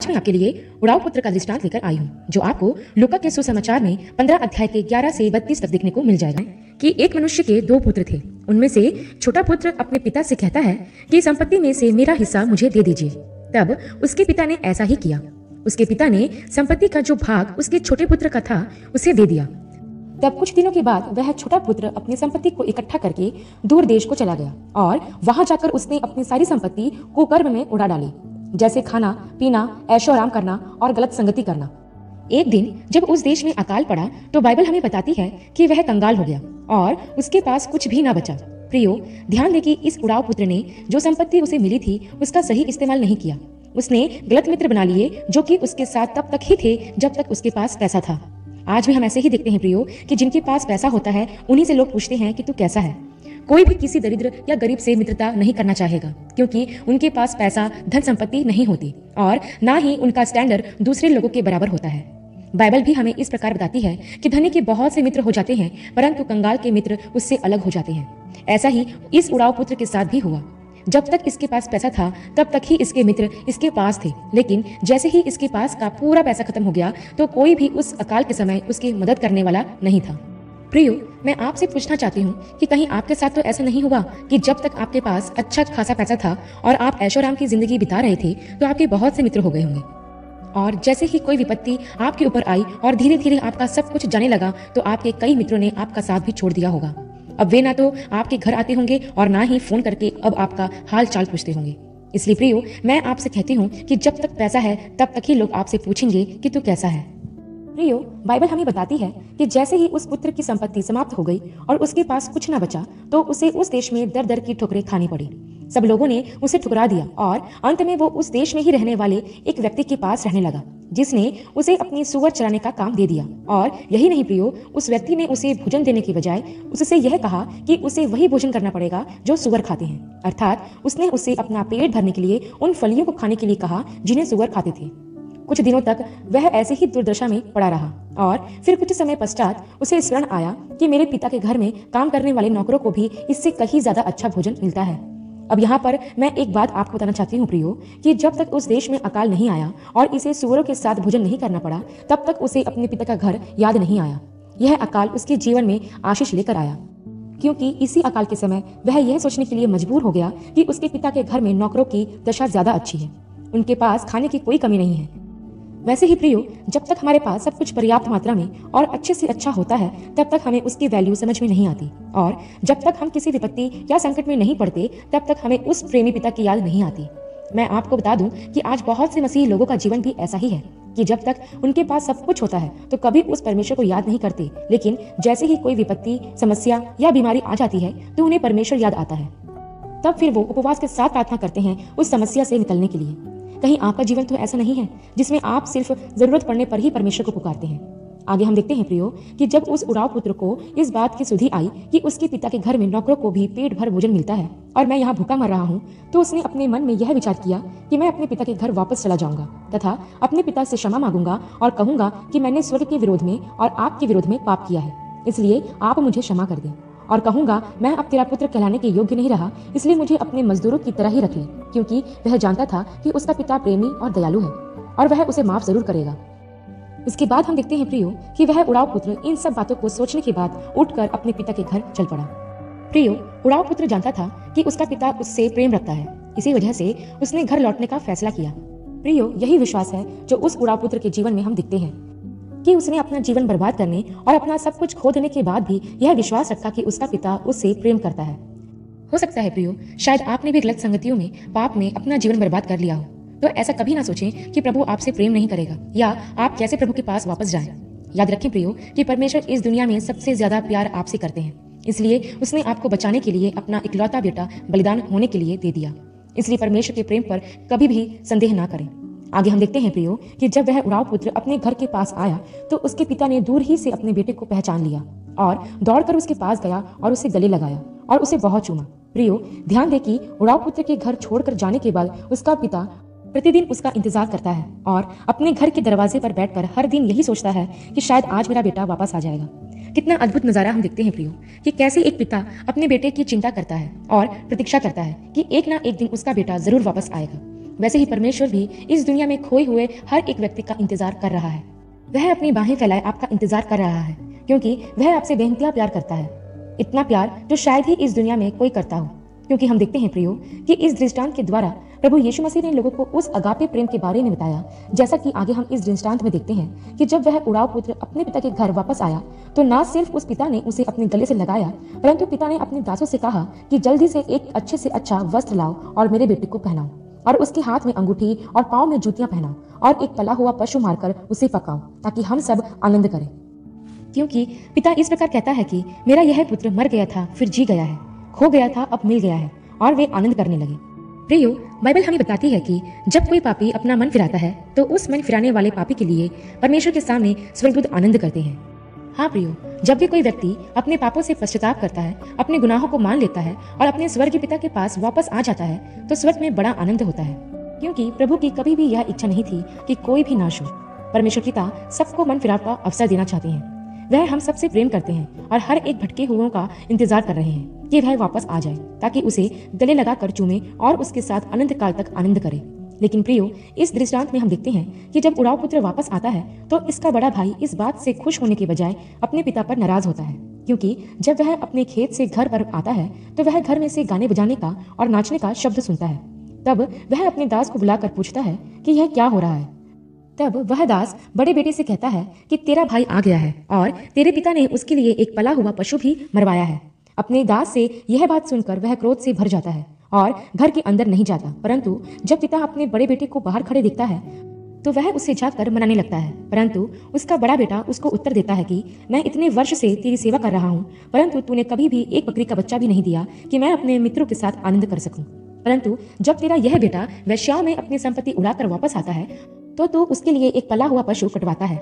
मैं आपके लिए उड़ाऊ पुत्र का दृष्टांत लेकर आई हूँ, जो आपको लूका के सुसमाचार में 15 अध्याय के 11 से 32 तक देखने को मिल जाएगा कि एक मनुष्य के 2 पुत्र थे। उनमें से छोटा पुत्र अपने पिता से कहता है कि संपत्ति में से मेरा हिस्सा मुझे दे दीजिए। तब उसके पिता ने ऐसा ही किया। उसके पिता ने संपत्ति का जो भाग उसके छोटे पुत्र का था उसे दे दिया। तब कुछ दिनों के बाद वह छोटा पुत्र अपनी संपत्ति को इकट्ठा करके दूर देश को चला गया और वहां जाकर उसने अपनी सारी संपत्ति कुकर्म में उड़ा डाली, जैसे खाना पीना, ऐशो आराम करना और गलत संगति करना। एक दिन जब उस देश में अकाल पड़ा तो बाइबल हमें बताती है कि वह कंगाल हो गया और उसके पास कुछ भी ना बचा। प्रियो, ध्यान दे कि इस उड़ाऊ पुत्र ने जो संपत्ति उसे मिली थी उसका सही इस्तेमाल नहीं किया। उसने गलत मित्र बना लिए जो कि उसके साथ तब तक ही थे जब तक उसके पास पैसा था। आज भी हम ऐसे ही देखते हैं प्रियो कि जिनके पास पैसा होता है उन्हीं से लोग पूछते हैं कि तू कैसा है। कोई भी किसी दरिद्र या गरीब से मित्रता नहीं करना चाहेगा, क्योंकि उनके पास पैसा, धन संपत्ति नहीं होती और ना ही उनका स्टैंडर्ड दूसरे लोगों के बराबर होता है। बाइबल भी हमें इस प्रकार बताती है कि धनी के बहुत से मित्र हो जाते हैं, परंतु कंगाल के मित्र उससे अलग हो जाते हैं। ऐसा ही इस उड़ाऊ पुत्र के साथ भी हुआ। जब तक इसके पास पैसा था तब तक ही इसके मित्र इसके पास थे, लेकिन जैसे ही इसके पास का पूरा पैसा खत्म हो गया तो कोई भी उस अकाल के समय उसकी मदद करने वाला नहीं था। प्रियो, मैं आपसे पूछना चाहती हूँ कि कहीं आपके साथ तो ऐसा नहीं हुआ कि जब तक आपके पास अच्छा खासा पैसा था और आप ऐशोआराम की जिंदगी बिता रहे थे तो आपके बहुत से मित्र हो गए होंगे, और जैसे ही कोई विपत्ति आपके ऊपर आई और धीरे धीरे आपका सब कुछ जाने लगा तो आपके कई मित्रों ने आपका साथ भी छोड़ दिया होगा। अब वे ना तो आपके घर आते होंगे और ना ही फोन करके अब आपका हाल चाल पूछते होंगे। इसलिए प्रियो, मैं आपसे कहती हूँ कि जब तक पैसा है तब तक ही लोग आपसे पूछेंगे कि तू कैसा है। प्रियो, बाइबल हमें बताती है कि जैसे ही उस पुत्र की संपत्ति समाप्त हो गई और उसके पास कुछ ना बचा तो उसे उस देश में दर दर की ठोकरें खानी पड़ी। सब लोगों ने उसे ठुकरा दिया और अंत में वो उस देश में ही रहने वाले एक व्यक्ति के पास रहने लगा, जिसने उसे अपनी सुअर चराने का काम दे दिया। और यही नहीं प्रियो, उस व्यक्ति ने उसे भोजन देने की बजाय उससे यह कहा कि उसे वही भोजन करना पड़ेगा जो सुअर खाते हैं, अर्थात उसने उसे अपना पेट भरने के लिए उन फलियों को खाने के लिए कहा जिन्हें सुअर खाते थे। कुछ दिनों तक वह ऐसे ही दुर्दशा में पड़ा रहा और फिर कुछ समय पश्चात उसे स्मरण आया कि मेरे पिता के घर में काम करने वाले नौकरों को भी इससे कहीं ज्यादा अच्छा भोजन मिलता है। अब यहाँ पर मैं एक बात आपको बताना चाहती हूँ प्रियो, कि जब तक उस देश में अकाल नहीं आया और इसे सूअरों के साथ भोजन नहीं करना पड़ा तब तक उसे अपने पिता का घर याद नहीं आया। यह अकाल उसके जीवन में आशीष लेकर आया, क्योंकि इसी अकाल के समय वह यह सोचने के लिए मजबूर हो गया कि उसके पिता के घर में नौकरों की दशा ज्यादा अच्छी है, उनके पास खाने की कोई कमी नहीं है। वैसे ही प्रियो, जब तक हमारे पास सब कुछ पर्याप्त मात्रा में और अच्छे से अच्छा होता है तब तक हमें उसकी वैल्यू समझ में नहीं आती, और जब तक हम किसी विपत्ति या संकट में नहीं पड़ते तब तक हमें उस प्रेमी पिता की याद नहीं आती। मैं आपको बता दूं कि आज बहुत से मसीही लोगों का जीवन भी ऐसा ही है कि जब तक उनके पास सब कुछ होता है तो कभी उस परमेश्वर को याद नहीं करते, लेकिन जैसे ही कोई विपत्ति, समस्या या बीमारी आ जाती है तो उन्हें परमेश्वर याद आता है। तब फिर वो उपवास के साथ प्रार्थना करते हैं उस समस्या से निकलने के लिए। कहीं आपका जीवन तो ऐसा नहीं है जिसमें आप सिर्फ जरूरत पड़ने पर ही परमेश्वर को पुकारते हैं। आगे हम देखते हैं प्रियो कि जब उस उड़ाऊ पुत्र को इस बात की सुधि आई कि उसके पिता के घर में नौकरों को भी पेट भर भोजन मिलता है और मैं यहाँ भूखा मर रहा हूँ, तो उसने अपने मन में यह विचार किया कि मैं अपने पिता के घर वापस चला जाऊंगा तथा अपने पिता से क्षमा मांगूंगा और कहूंगा कि मैंने स्वर्ग के विरोध में और आपके विरोध में पाप किया है, इसलिए आप मुझे क्षमा कर दें। और कहूंगा मैं अब तेरा पुत्र कहलाने के योग्य नहीं रहा, इसलिए मुझे अपने मजदूरों की तरह ही रख ले, क्योंकि वह जानता था कि उसका पिता प्रेमी और दयालु है और वह उसे माफ जरूर करेगा। इसके बाद हम देखते हैं प्रियो कि वह उड़ाऊ पुत्र इन सब बातों को सोचने के बाद उठकर अपने पिता के घर चल पड़ा। प्रियो, उड़ाऊ पुत्र जानता था कि उसका पिता उससे प्रेम रखता है, इसी वजह से उसने घर लौटने का फैसला किया। प्रियो, यही विश्वास है जो उस उड़ाऊ पुत्र के जीवन में हम दिखते हैं कि उसने अपना जीवन बर्बाद करने और अपना सब कुछ खो देने के बाद भी यह विश्वास रखा कि उसका पिता उससे प्रेम करता है। हो सकता है प्रियो, शायद आपने भी गलत संगतियों में, पाप में अपना जीवन बर्बाद कर लिया हो, तो ऐसा कभी ना सोचें कि प्रभु आपसे प्रेम नहीं करेगा या आप कैसे प्रभु के पास वापस जाएं। याद रखें प्रियो कि परमेश्वर इस दुनिया में सबसे ज्यादा प्यार आपसे करते हैं, इसलिए उसने आपको बचाने के लिए अपना इकलौता बेटा बलिदान होने के लिए दे दिया। इसलिए परमेश्वर के प्रेम पर कभी भी संदेह ना करें। आगे हम देखते हैं प्रियो कि जब वह उड़ाऊ पुत्र अपने घर के पास आया तो उसके पिता ने दूर ही से अपने बेटे को पहचान लिया और दौड़कर उसके पास गया और उसे गले लगाया और उसे बहुत चूमा। प्रियो, ध्यान दे कि उड़ाऊ पुत्र के घर छोड़कर जाने के बाद उसका पिता प्रतिदिन उसका इंतजार करता है और अपने घर के दरवाजे पर बैठकर हर दिन यही सोचता है कि शायद आज मेरा बेटा वापस आ जाएगा। कितना अद्भुत नजारा हम देखते हैं प्रियो कि कैसे एक पिता अपने बेटे की चिंता करता है और प्रतीक्षा करता है कि एक ना एक दिन उसका बेटा जरूर वापस आएगा। वैसे ही परमेश्वर भी इस दुनिया में खोए हुए हर एक व्यक्ति का इंतजार कर रहा है। वह अपनी बाहें फैलाए आपका इंतजार कर रहा है, क्योंकि वह आपसे बेइंतहा प्यार करता है। इतना प्यार जो शायद ही इस दुनिया में कोई करता हो। क्योंकि हम देखते हैं प्रियो कि इस दृष्टांत के द्वारा प्रभु यीशु मसीह ने लोगों को उस अगापे प्रेम के बारे में बताया। जैसा कि आगे हम इस दृष्टांत में देखते हैं कि जब वह उड़ाव पुत्र अपने पिता के घर वापस आया तो न सिर्फ उस पिता ने उसे अपने गले से लगाया, परंतु पिता ने अपने दासों से कहा कि जल्दी से एक अच्छे से अच्छा वस्त्र लाओ और मेरे बेटे को पहनाओ, और उसके हाथ में अंगूठी और पाँव में जूतियां पहनाओ, और एक पला हुआ पशु मारकर उसे पकाओ, ताकि हम सब आनंद करें। क्योंकि पिता इस प्रकार कहता है कि मेरा यह पुत्र मर गया था फिर जी गया है, खो गया था अब मिल गया है, और वे आनंद करने लगे। प्रियो, बाइबल हमें बताती है कि जब कोई पापी अपना मन फिराता है तो उस मन फिराने वाले पापी के लिए परमेश्वर के सामने स्वर्गदूत आनंद करते हैं। हाँ प्रियो, जब भी कोई व्यक्ति अपने पापों से पश्चाताप करता है, अपने गुनाहों को मान लेता है और अपने स्वर्गीय पिता के पास वापस आ जाता है तो स्वर्ग में बड़ा आनंद होता है। क्योंकि प्रभु की कभी भी यह इच्छा नहीं थी कि कोई भी नाश हो। परमेश्वर पिता सबको मन फिराव का अवसर देना चाहते हैं। वह हम सबसे प्रेम करते हैं और हर एक भटके हुओं का इंतजार कर रहे हैं कि वह वापस आ जाए, ताकि उसे गले लगाकर चूमे और उसके साथ अनंत काल तक आनंद करे। लेकिन प्रियो, इस दृष्टांत में हम देखते हैं कि जब उड़ाव पुत्र वापस आता है तो इसका बड़ा भाई इस बात से खुश होने के बजाय अपने पिता पर नाराज होता है। क्योंकि जब वह अपने खेत से घर पर आता है तो वह घर में से गाने बजाने का और नाचने का शब्द सुनता है। तब वह अपने दास को बुलाकर पूछता है कि यह क्या हो रहा है। तब वह दास बड़े बेटे से कहता है कि तेरा भाई आ गया है और तेरे पिता ने उसके लिए एक पला हुआ पशु भी मरवाया है। अपने दास से यह बात सुनकर वह क्रोध से भर जाता है और घर के अंदर नहीं जाता, परंतु जब पिता अपने बड़े बेटे को बाहर खड़े देखता है तो वह उससे जाकर मनाने लगता है। परंतु उसका बड़ा बेटा उसको उत्तर देता है कि मैं इतने वर्ष से तेरी सेवा कर रहा हूँ, परंतु तूने कभी भी एक बकरी का बच्चा भी नहीं दिया कि मैं अपने मित्रों के साथ आनंद कर सकूं। परंतु जब तेरा यह बेटा वेश्याओं में अपनी संपत्ति उड़ाकर वापस आता है तो तू उसके लिए एक पला हुआ पशु कटवाता है।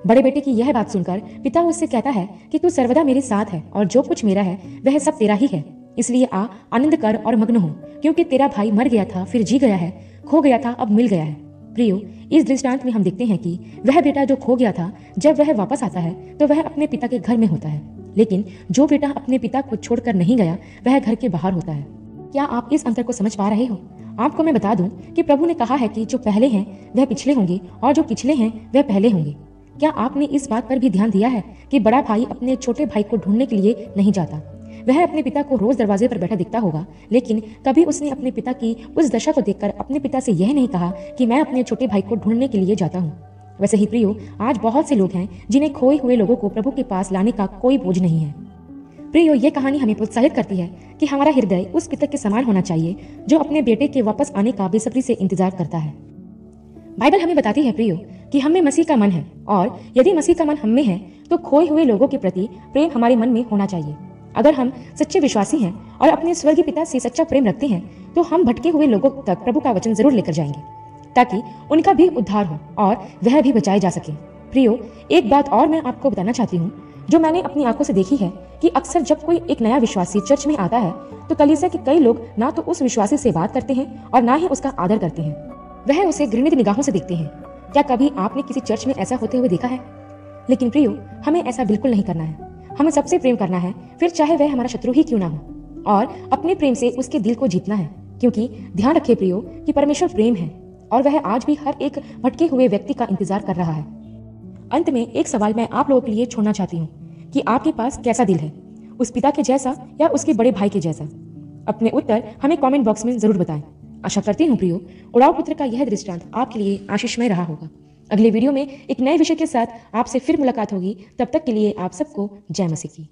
बड़े बेटे की यह बात सुनकर पिता उससे कहता है कि तू सर्वदा मेरे साथ है और जो कुछ मेरा है वह सब तेरा ही है, इसलिए आ आनंद कर और मग्न हो, क्योंकि तेरा भाई मर गया था फिर जी गया है, खो गया था अब मिल गया है। प्रियो, इस दृष्टांत में हम देखते हैं कि वह बेटा जो खो गया था जब वह वापस आता है तो वह अपने पिता के घर में होता है, लेकिन जो बेटा अपने पिता को छोड़कर नहीं गया वह घर के बाहर होता है। क्या आप इस अंतर को समझ पा रहे हो? आपको मैं बता दूं कि प्रभु ने कहा है कि जो पहले हैं वह पिछले होंगे और जो पिछले हैं वह पहले होंगे। क्या आपने इस बात पर भी ध्यान दिया है कि बड़ा भाई अपने छोटे भाई को ढूंढने के लिए नहीं जाता? वह अपने पिता को रोज दरवाजे पर बैठा दिखता होगा, लेकिन कभी उसने अपने पिता की उस दशा को देखकर अपने पिता से यह नहीं कहा कि मैं अपने छोटे भाई को ढूंढने के लिए जाता हूँ। वैसे ही प्रियो, आज बहुत से लोग हैं जिन्हें खोए हुए लोगों को प्रभु के पास लाने का कोई बोझ नहीं है। प्रियो, ये कहानी हमें प्रोत्साहित करती है कि हमारा हृदय उस पिता के समान होना चाहिए जो अपने बेटे के वापस आने का बेसब्री से इंतजार करता है। बाइबल हमें बताती है प्रियो कि हम में मसीह का मन है, और यदि मसीह का मन हम में है तो खोए हुए लोगों के प्रति प्रेम हमारे मन में होना चाहिए। अगर हम सच्चे विश्वासी हैं और अपने स्वर्गीय पिता से सच्चा प्रेम रखते हैं तो हम भटके हुए लोगों तक प्रभु का वचन जरूर लेकर जाएंगे, ताकि उनका भी उद्धार हो और वह भी बचाए जा सके। प्रियो, एक बात और मैं आपको बताना चाहती हूँ जो मैंने अपनी आंखों से देखी है कि अक्सर जब कोई एक नया विश्वासी चर्च में आता है तो कलीसिया के कई लोग ना तो उस विश्वासी से बात करते हैं और ना ही उसका आदर करते हैं। वह उसे घृणित निगाहों से देखते हैं। क्या कभी आपने किसी चर्च में ऐसा होते हुए देखा है? लेकिन प्रियो, हमें ऐसा बिल्कुल नहीं करना है। हमें सबसे प्रेम करना है, फिर चाहे वह हमारा शत्रु ही क्यों ना हो, और अपने प्रेम से उसके दिल को जीतना है। क्योंकि ध्यान रखे प्रियो कि परमेश्वर प्रेम है और वह आज भी हर एक भटके हुए व्यक्ति का इंतजार कर रहा है। अंत में एक सवाल मैं आप लोगों के लिए छोड़ना चाहती हूँ कि आपके पास कैसा दिल है, उस पिता के जैसा या उसके बड़े भाई के जैसा? अपने उत्तर हमें कमेंट बॉक्स में जरूर बताएं। आशा करती हूँ प्रियो, उड़ाव पुत्र का यह दृष्टांत आपके लिए आशीषमय रहा होगा। अगले वीडियो में एक नए विषय के साथ आपसे फिर मुलाकात होगी। तब तक के लिए आप सबको जय मसीह की।